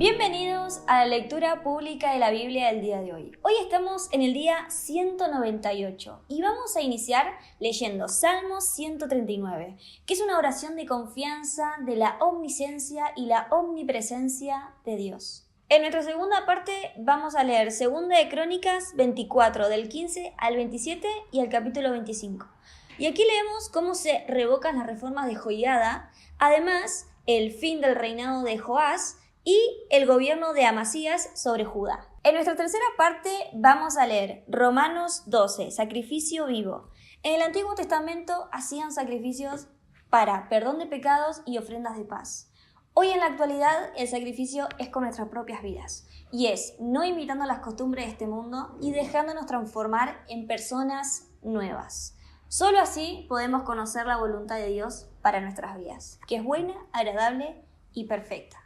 Bienvenidos a la lectura pública de la Biblia del día de hoy. Hoy estamos en el día 198 y vamos a iniciar leyendo Salmos 139, que es una oración de confianza de la omnisciencia y la omnipresencia de Dios. En nuestra segunda parte vamos a leer 2 de Crónicas 24, del 15 al 27 y el capítulo 25. Y aquí leemos cómo se revocan las reformas de Joiada, además el fin del reinado de Joás y el gobierno de Amasías sobre Judá. En nuestra tercera parte vamos a leer Romanos 12, sacrificio vivo. En el Antiguo Testamento hacían sacrificios para perdón de pecados y ofrendas de paz. Hoy en la actualidad el sacrificio es con nuestras propias vidas y es no imitando las costumbres de este mundo y dejándonos transformar en personas nuevas. Solo así podemos conocer la voluntad de Dios para nuestras vidas, que es buena, agradable y perfecta.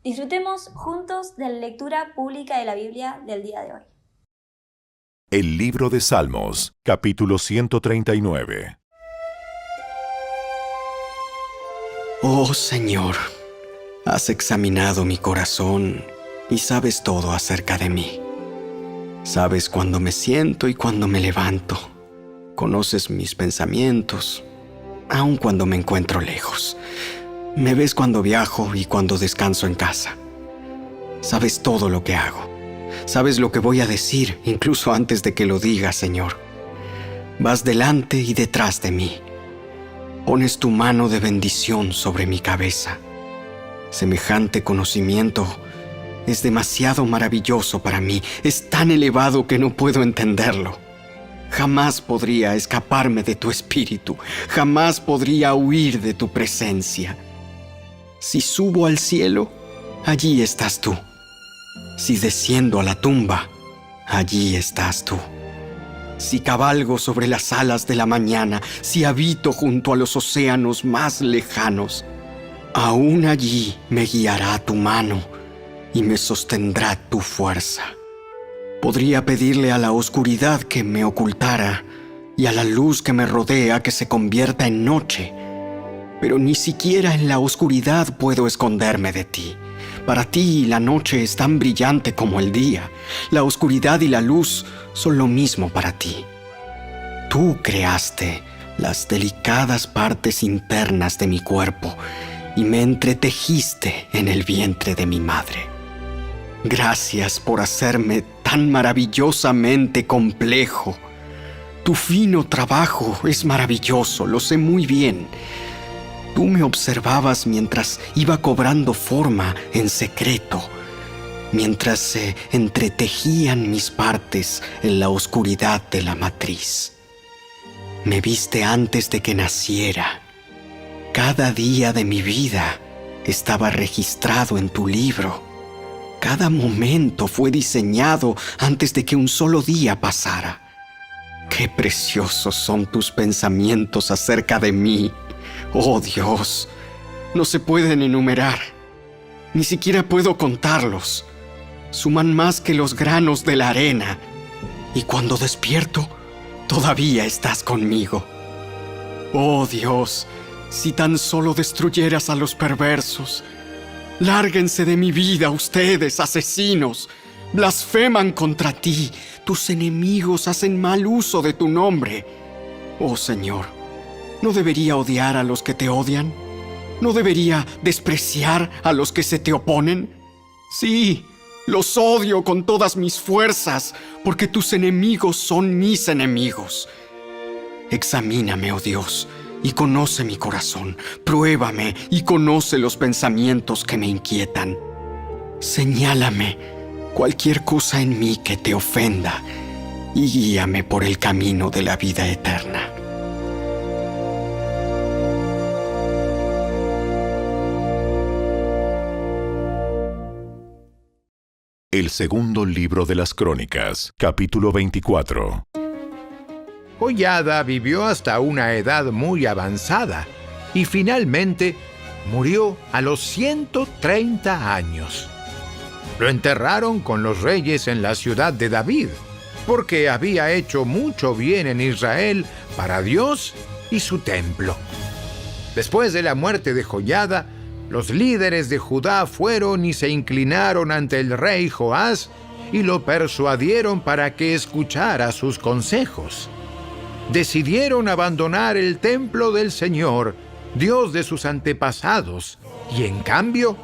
Disfrutemos juntos de la lectura pública de la Biblia del día de hoy. El libro de Salmos, capítulo 139. Oh Señor, has examinado mi corazón y sabes todo acerca de mí. Sabes cuándo me siento y cuándo me levanto. Conoces mis pensamientos, aun cuando me encuentro lejos. Me ves cuando viajo y cuando descanso en casa. Sabes todo lo que hago. Sabes lo que voy a decir, incluso antes de que lo diga, Señor. Vas delante y detrás de mí. Pones tu mano de bendición sobre mi cabeza. Semejante conocimiento es demasiado maravilloso para mí. Es tan elevado que no puedo entenderlo. Jamás podría escaparme de tu espíritu. Jamás podría huir de tu presencia. Si subo al cielo, allí estás tú. Si desciendo a la tumba, allí estás tú. Si cabalgo sobre las alas de la mañana, si habito junto a los océanos más lejanos, aún allí me guiará tu mano y me sostendrá tu fuerza. Podría pedirle a la oscuridad que me ocultara y a la luz que me rodea que se convierta en noche. Pero ni siquiera en la oscuridad puedo esconderme de ti. Para ti la noche es tan brillante como el día. La oscuridad y la luz son lo mismo para ti. Tú creaste las delicadas partes internas de mi cuerpo y me entretejiste en el vientre de mi madre. Gracias por hacerme tan maravillosamente complejo. Tu fino trabajo es maravilloso, lo sé muy bien. Tú me observabas mientras iba cobrando forma en secreto, mientras se entretejían mis partes en la oscuridad de la matriz. Me viste antes de que naciera. Cada día de mi vida estaba registrado en tu libro. Cada momento fue diseñado antes de que un solo día pasara. Qué preciosos son tus pensamientos acerca de mí. Oh Dios, no se pueden enumerar. Ni siquiera puedo contarlos. Suman más que los granos de la arena. Y cuando despierto, todavía estás conmigo. Oh Dios, si tan solo destruyeras a los perversos. Lárguense de mi vida ustedes, asesinos. Blasfeman contra ti. Tus enemigos hacen mal uso de tu nombre. Oh Señor, ¿no debería odiar a los que te odian? ¿No debería despreciar a los que se te oponen? Sí, los odio con todas mis fuerzas, porque tus enemigos son mis enemigos. Examíname, oh Dios, y conoce mi corazón. Pruébame y conoce los pensamientos que me inquietan. Señálame cualquier cosa en mí que te ofenda y guíame por el camino de la vida eterna. El segundo libro de las Crónicas, capítulo 24. Joiada vivió hasta una edad muy avanzada y finalmente murió a los 130 años. Lo enterraron con los reyes en la ciudad de David, porque había hecho mucho bien en Israel para Dios y su templo. Después de la muerte de Joiada, Los líderes de Judá fueron y se inclinaron ante el rey Joás y lo persuadieron para que escuchara sus consejos. Decidieron abandonar el templo del Señor, Dios de sus antepasados, y en cambio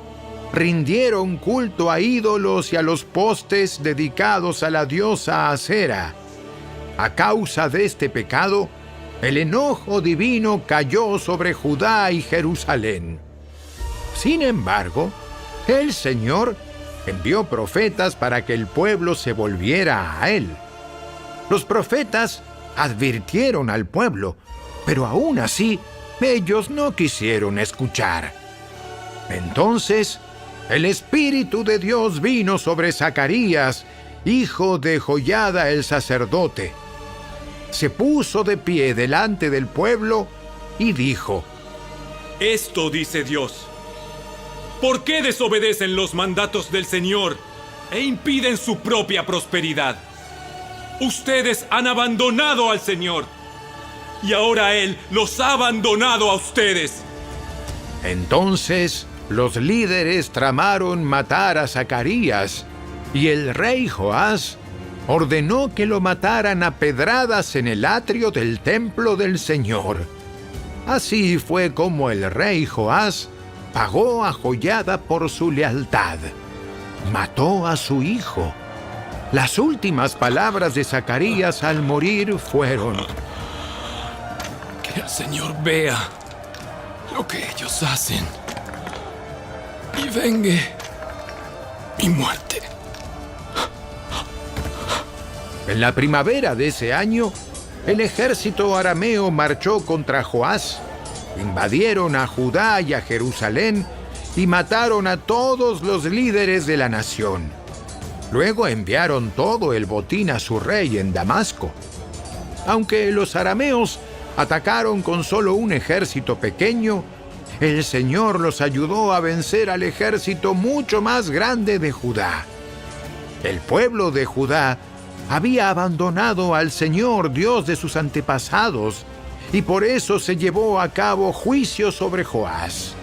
rindieron culto a ídolos y a los postes dedicados a la diosa Acera. A causa de este pecado, el enojo divino cayó sobre Judá y Jerusalén. Sin embargo, el Señor envió profetas para que el pueblo se volviera a Él. Los profetas advirtieron al pueblo, pero aún así ellos no quisieron escuchar. Entonces, el Espíritu de Dios vino sobre Zacarías, hijo de Joiada el sacerdote. Se puso de pie delante del pueblo y dijo: Esto dice Dios: ¿por qué desobedecen los mandatos del Señor e impiden su propia prosperidad? Ustedes han abandonado al Señor, y ahora Él los ha abandonado a ustedes. Entonces los líderes tramaron matar a Zacarías, y el rey Joás ordenó que lo mataran a pedradas en el atrio del templo del Señor. Así fue como el rey Joás pagó a Joiada por su lealtad. Mató a su hijo. Las últimas palabras de Zacarías al morir fueron: Que el Señor vea lo que ellos hacen y vengue mi muerte. En la primavera de ese año, el ejército arameo marchó contra Joás. Invadieron a Judá y a Jerusalén y mataron a todos los líderes de la nación. Luego enviaron todo el botín a su rey en Damasco. Aunque los arameos atacaron con solo un ejército pequeño, el Señor los ayudó a vencer al ejército mucho más grande de Judá. El pueblo de Judá había abandonado al Señor, Dios de sus antepasados, y por eso se llevó a cabo juicio sobre Joás.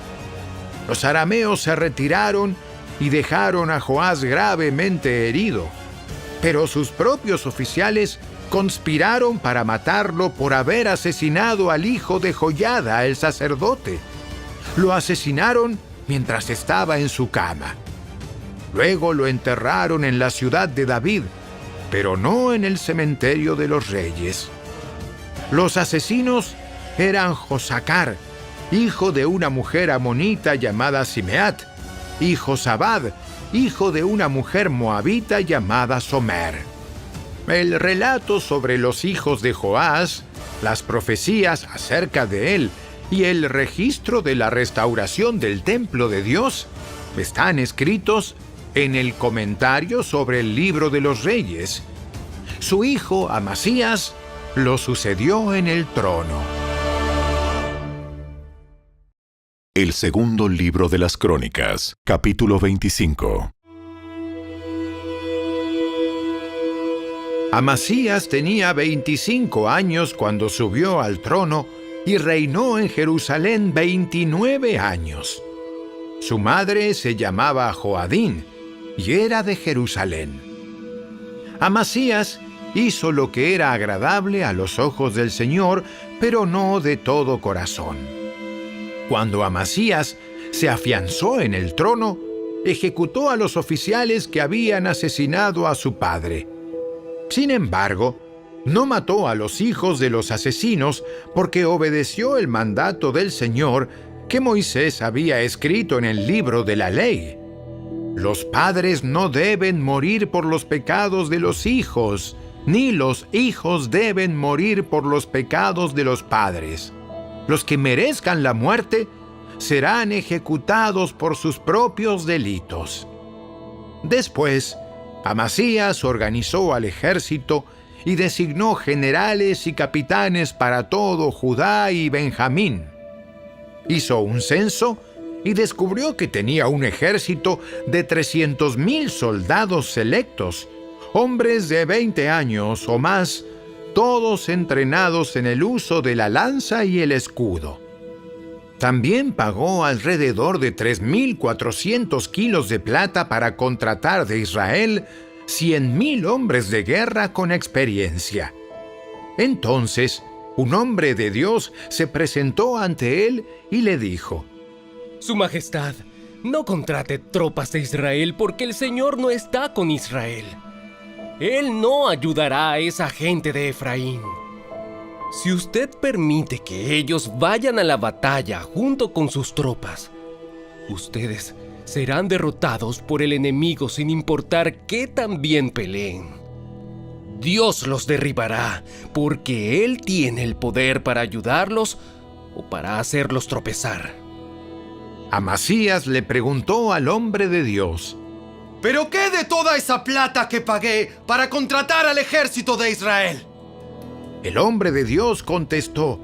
Los arameos se retiraron y dejaron a Joás gravemente herido, pero sus propios oficiales conspiraron para matarlo por haber asesinado al hijo de Joiada, el sacerdote. Lo asesinaron mientras estaba en su cama. Luego lo enterraron en la ciudad de David, pero no en el cementerio de los reyes. Los asesinos eran Josacar, hijo de una mujer amonita llamada Simeat, y Josabad, hijo de una mujer moabita llamada Somer. El relato sobre los hijos de Joás, las profecías acerca de él y el registro de la restauración del templo de Dios están escritos en el comentario sobre el libro de los reyes. Su hijo Amasías lo sucedió en el trono. El segundo libro de las Crónicas, capítulo 25. Amasías tenía 25 años cuando subió al trono y reinó en Jerusalén 29 años. Su madre se llamaba Joadín y era de Jerusalén. Amasías hizo lo que era agradable a los ojos del Señor, pero no de todo corazón. Cuando Amasías se afianzó en el trono, ejecutó a los oficiales que habían asesinado a su padre. Sin embargo, no mató a los hijos de los asesinos porque obedeció el mandato del Señor que Moisés había escrito en el libro de la ley. Los padres no deben morir por los pecados de los hijos, ni los hijos deben morir por los pecados de los padres. Los que merezcan la muerte serán ejecutados por sus propios delitos. Después, Amasías organizó al ejército y designó generales y capitanes para todo Judá y Benjamín. Hizo un censo y descubrió que tenía un ejército de 300,000 soldados selectos, hombres de 20 años o más, todos entrenados en el uso de la lanza y el escudo. También pagó alrededor de 3.400 kilos de plata para contratar de Israel 100.000 hombres de guerra con experiencia. Entonces, un hombre de Dios se presentó ante él y le dijo: Su Majestad, no contrate tropas de Israel porque el Señor no está con Israel. Él no ayudará a esa gente de Efraín. Si usted permite que ellos vayan a la batalla junto con sus tropas, ustedes serán derrotados por el enemigo sin importar qué tan bien peleen. Dios los derribará porque Él tiene el poder para ayudarlos o para hacerlos tropezar. Amasías le preguntó al hombre de Dios: ¿Pero qué de toda esa plata que pagué para contratar al ejército de Israel? El hombre de Dios contestó: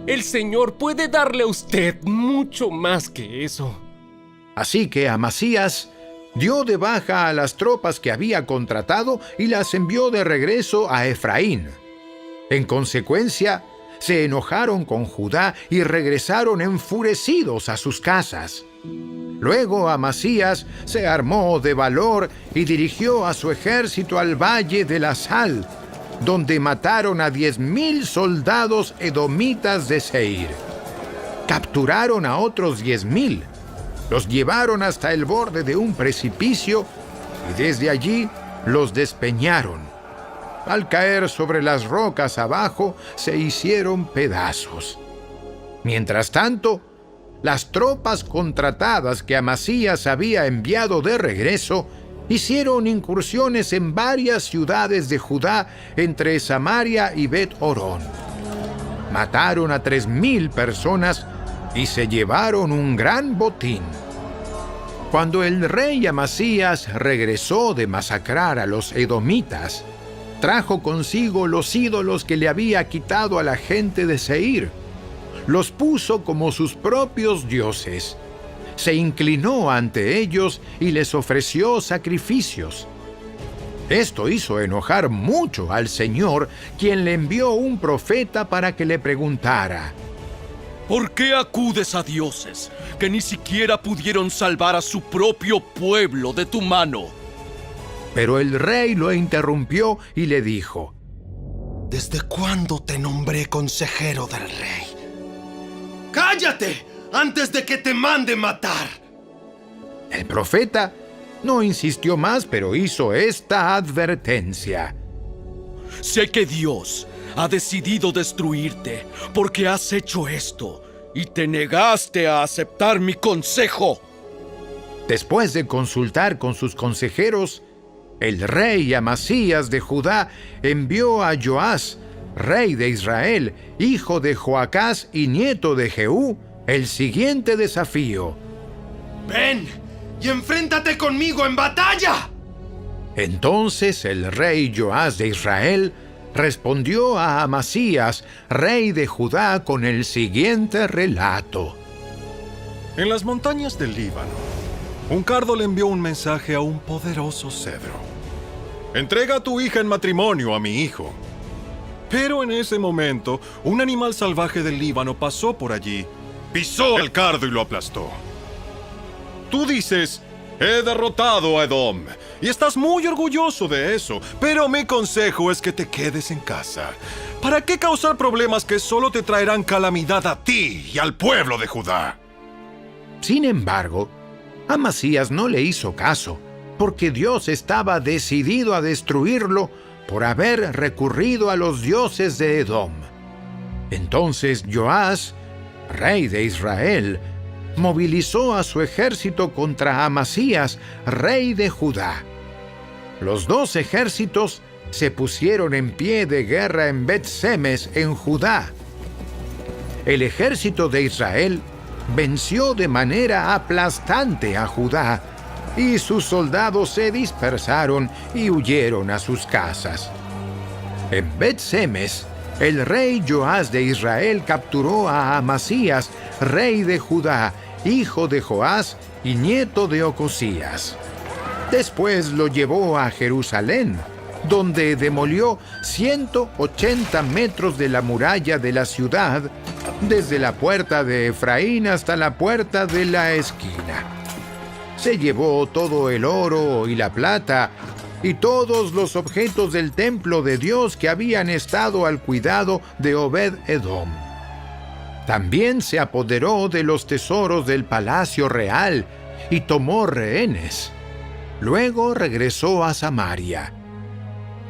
El Señor puede darle a usted mucho más que eso. Así que Amasías dio de baja a las tropas que había contratado y las envió de regreso a Efraín. En consecuencia, se enojaron con Judá y regresaron enfurecidos a sus casas. Luego Amasías se armó de valor y dirigió a su ejército al valle de la Sal, donde mataron a 10.000 soldados edomitas de Seir. Capturaron a otros 10.000, los llevaron hasta el borde de un precipicio y desde allí los despeñaron. Al caer sobre las rocas abajo, se hicieron pedazos. Mientras tanto, las tropas contratadas que Amasías había enviado de regreso hicieron incursiones en varias ciudades de Judá entre Samaria y Bet-Horón. Mataron a 3.000 personas y se llevaron un gran botín. Cuando el rey Amasías regresó de masacrar a los edomitas, trajo consigo los ídolos que le había quitado a la gente de Seir. Los puso como sus propios dioses. Se inclinó ante ellos y les ofreció sacrificios. Esto hizo enojar mucho al Señor, quien le envió un profeta para que le preguntara: ¿Por qué acudes a dioses que ni siquiera pudieron salvar a su propio pueblo de tu mano? Pero el rey lo interrumpió y le dijo: ¿Desde cuándo te nombré consejero del rey? ¡Cállate antes de que te mande matar! El profeta no insistió más, pero hizo esta advertencia: Sé que Dios ha decidido destruirte porque has hecho esto y te negaste a aceptar mi consejo. Después de consultar con sus consejeros, el rey Amasías de Judá envió a Joás, rey de Israel, hijo de Joacás y nieto de Jehú, el siguiente desafío: ¡Ven y enfréntate conmigo en batalla! Entonces el rey Joás de Israel respondió a Amasías, rey de Judá, con el siguiente relato: En las montañas del Líbano, un cardo le envió un mensaje a un poderoso cedro: entrega a tu hija en matrimonio a mi hijo. Pero en ese momento, un animal salvaje del Líbano pasó por allí, pisó el cardo y lo aplastó. Tú dices: he derrotado a Edom, y estás muy orgulloso de eso, pero mi consejo es que te quedes en casa. ¿Para qué causar problemas que solo te traerán calamidad a ti y al pueblo de Judá? Sin embargo, Amasías no le hizo caso, porque Dios estaba decidido a destruirlo por haber recurrido a los dioses de Edom. Entonces Joás, rey de Israel, movilizó a su ejército contra Amasías, rey de Judá. Los dos ejércitos se pusieron en pie de guerra en Bet-Semes, en Judá. El ejército de Israel venció de manera aplastante a Judá, y sus soldados se dispersaron y huyeron a sus casas. En Bet-Semes, el rey Joás de Israel capturó a Amasías, rey de Judá, hijo de Joás y nieto de Ocosías. Después lo llevó a Jerusalén donde demolió 180 metros de la muralla de la ciudad, desde la puerta de Efraín hasta la puerta de la esquina. Se llevó todo el oro y la plata y todos los objetos del templo de Dios que habían estado al cuidado de Obed-Edom. También se apoderó de los tesoros del palacio real y tomó rehenes. Luego regresó a Samaria.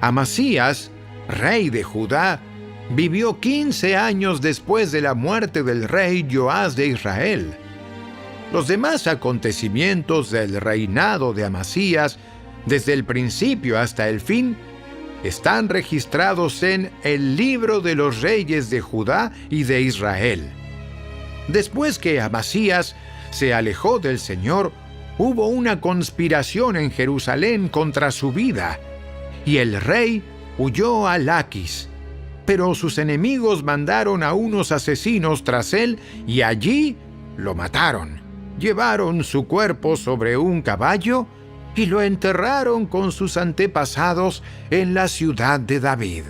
Amasías, rey de Judá, vivió 15 años después de la muerte del rey Joás de Israel. Los demás acontecimientos del reinado de Amasías, desde el principio hasta el fin, están registrados en el libro de los reyes de Judá y de Israel. Después que Amasías se alejó del Señor, hubo una conspiración en Jerusalén contra su vida, y el rey huyó a Laquis. Pero sus enemigos mandaron a unos asesinos tras él y allí lo mataron. Llevaron su cuerpo sobre un caballo y lo enterraron con sus antepasados en la ciudad de David.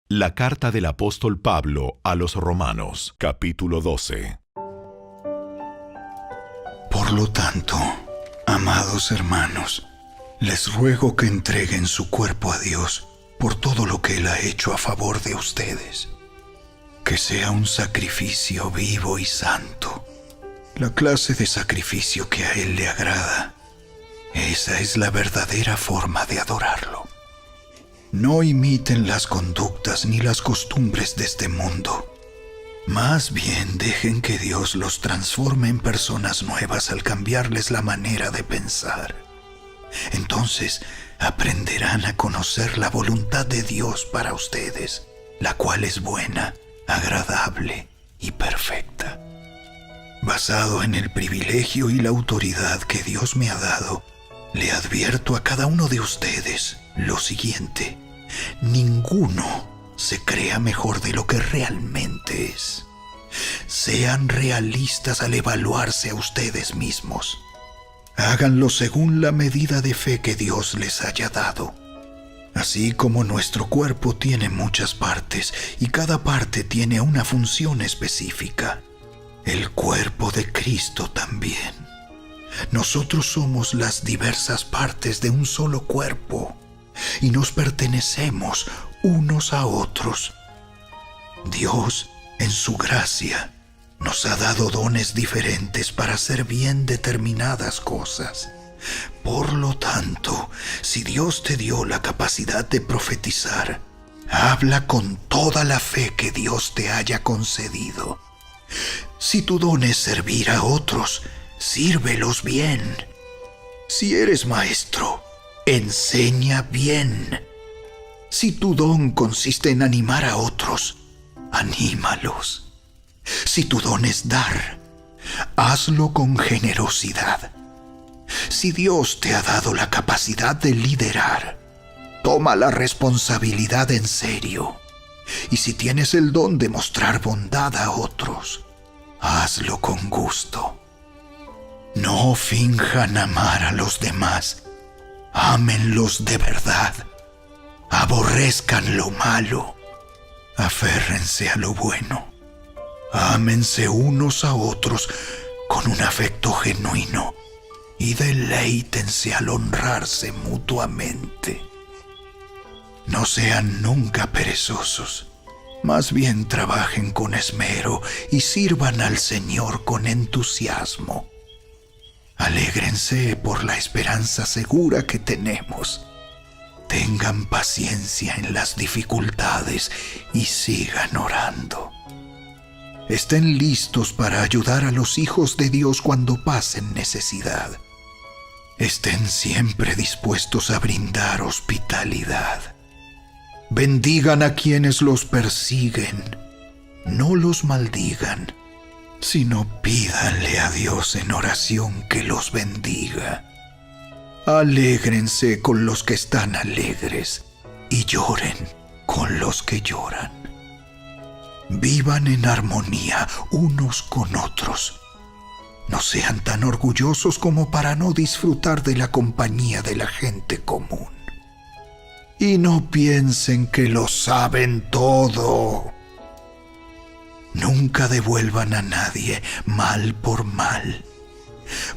La carta del apóstol Pablo a los Romanos, capítulo 12. Por lo tanto, amados hermanos, les ruego que entreguen su cuerpo a Dios por todo lo que Él ha hecho a favor de ustedes. Que sea un sacrificio vivo y santo, la clase de sacrificio que a Él le agrada. Esa es la verdadera forma de adorarlo. No imiten las conductas ni las costumbres de este mundo. Más bien dejen que Dios los transforme en personas nuevas al cambiarles la manera de pensar. Entonces aprenderán a conocer la voluntad de Dios para ustedes, la cual es buena, agradable y perfecta. Basado en el privilegio y la autoridad que Dios me ha dado, le advierto a cada uno de ustedes lo siguiente: ninguno se crea mejor de lo que realmente es. Sean realistas al evaluarse a ustedes mismos. Háganlo según la medida de fe que Dios les haya dado. Así como nuestro cuerpo tiene muchas partes y cada parte tiene una función específica, el cuerpo de Cristo también. Nosotros somos las diversas partes de un solo cuerpo y nos pertenecemos unos a otros. Dios, en su gracia, nos ha dado dones diferentes para hacer bien determinadas cosas. Por lo tanto, si Dios te dio la capacidad de profetizar, habla con toda la fe que Dios te haya concedido. Si tu don es servir a otros, sírvelos bien. Si eres maestro, enseña bien. Si tu don consiste en animar a otros, anímalos. Si tu don es dar, hazlo con generosidad. Si Dios te ha dado la capacidad de liderar, toma la responsabilidad en serio. Y si tienes el don de mostrar bondad a otros, hazlo con gusto. No finjan amar a los demás. Ámenlos de verdad. Aborrezcan lo malo. Aférrense a lo bueno. Ámense unos a otros con un afecto genuino y deleítense al honrarse mutuamente. No sean nunca perezosos. Más bien trabajen con esmero y sirvan al Señor con entusiasmo. Alégrense por la esperanza segura que tenemos. Tengan paciencia en las dificultades y sigan orando. Estén listos para ayudar a los hijos de Dios cuando pasen necesidad. Estén siempre dispuestos a brindar hospitalidad. Bendigan a quienes los persiguen. No los maldigan, sino pídanle a Dios en oración que los bendiga. Alégrense con los que están alegres y lloren con los que lloran. Vivan en armonía unos con otros. No sean tan orgullosos como para no disfrutar de la compañía de la gente común. Y no piensen que lo saben todo. Nunca devuelvan a nadie mal por mal.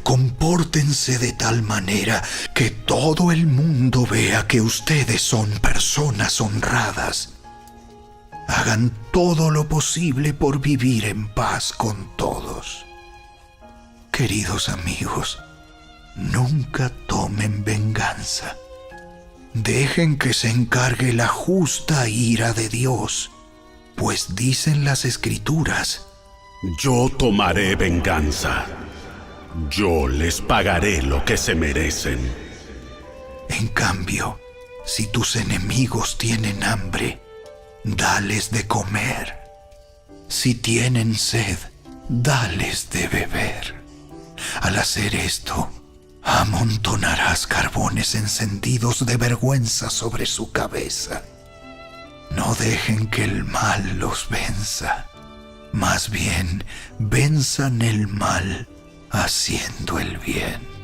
Compórtense de tal manera que todo el mundo vea que ustedes son personas honradas. Hagan todo lo posible por vivir en paz con todos. Queridos amigos, nunca tomen venganza. Dejen que se encargue la justa ira de Dios, pues dicen las Escrituras: yo tomaré venganza. Yo les pagaré lo que se merecen. En cambio, si tus enemigos tienen hambre, dales de comer. Si tienen sed, dales de beber. Al hacer esto, amontonarás carbones encendidos de vergüenza sobre su cabeza. No dejen que el mal los venza. Más bien, venzan el mal haciendo el bien.